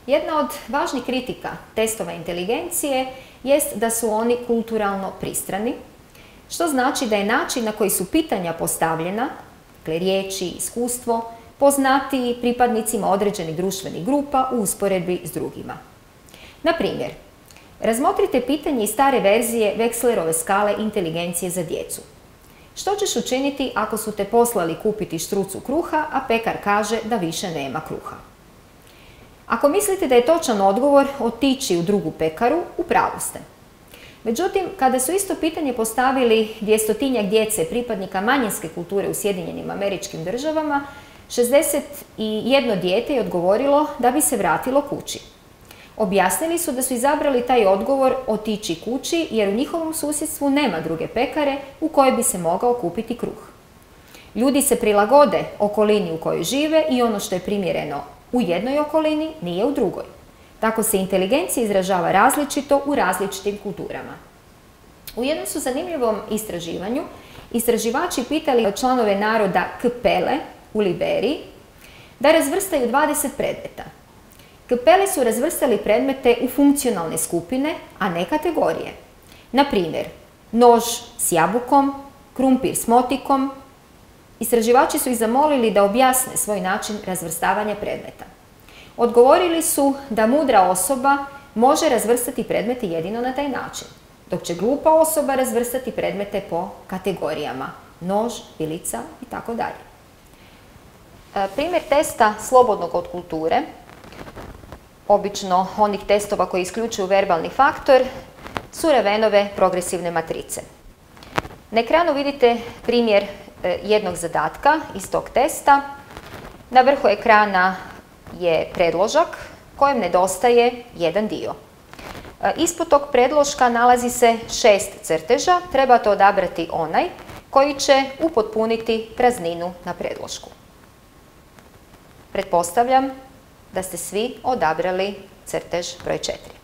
Jedna od važnih kritika testova inteligencije jest da su oni kulturalno pristrani, što znači da je način na koji su pitanja postavljena, dakle riječi, iskustvo, poznatiji pripadnicima određenih društvenih grupa u usporedbi s drugima. Na primjer, razmotrite pitanje iz stare verzije Wechslerove skale inteligencije za djecu. Što ćeš učiniti ako su te poslali kupiti štrucu kruha, a pekar kaže da više nema kruha? Ako mislite da je točan odgovor otići u drugu pekaru, u pravu ste. Međutim, kada su isto pitanje postavili 200-tinjak djece pripadnika manjinske kulture u Sjedinjenim Američkim Državama, 61 dijete je odgovorilo da bi se vratilo kući. Objasnili su da su izabrali taj odgovor otići kući jer u njihovom susjedstvu nema druge pekare u kojoj bi se mogao kupiti kruh. Ljudi se prilagode okolini u kojoj žive i ono što je primjereno u jednoj okolini nije u drugoj. Tako se inteligencija izražava različito u različitim kulturama. U jednom su zanimljivom istraživanju istraživači pitali članove naroda Kpele u Liberiji da razvrstaju 20 predmeta. Kpele su razvrstali predmete u funkcionalne skupine, a ne kategorije. Na primjer, nož s jabukom, krumpir s motikom. Istraživači su ih zamolili da objasne svoj način razvrstavanja predmeta. Odgovorili su da mudra osoba može razvrstati predmete jedino na taj način, dok će glupa osoba razvrstati predmete po kategorijama, nož, pilica itd. Primjer testa slobodnog od kulture, obično onih testova koji isključuju verbalni faktor, su Ravenove progresivne matrice. Na ekranu vidite primjer jednog zadatka iz tog testa. Na vrhu ekrana je predložak kojem nedostaje jedan dio. Ispod tog predloška nalazi se 6 crteža, trebate odabrati onaj koji će upotpuniti prazninu na predlošku. Pretpostavljam da ste svi odabrali crtež broj 4.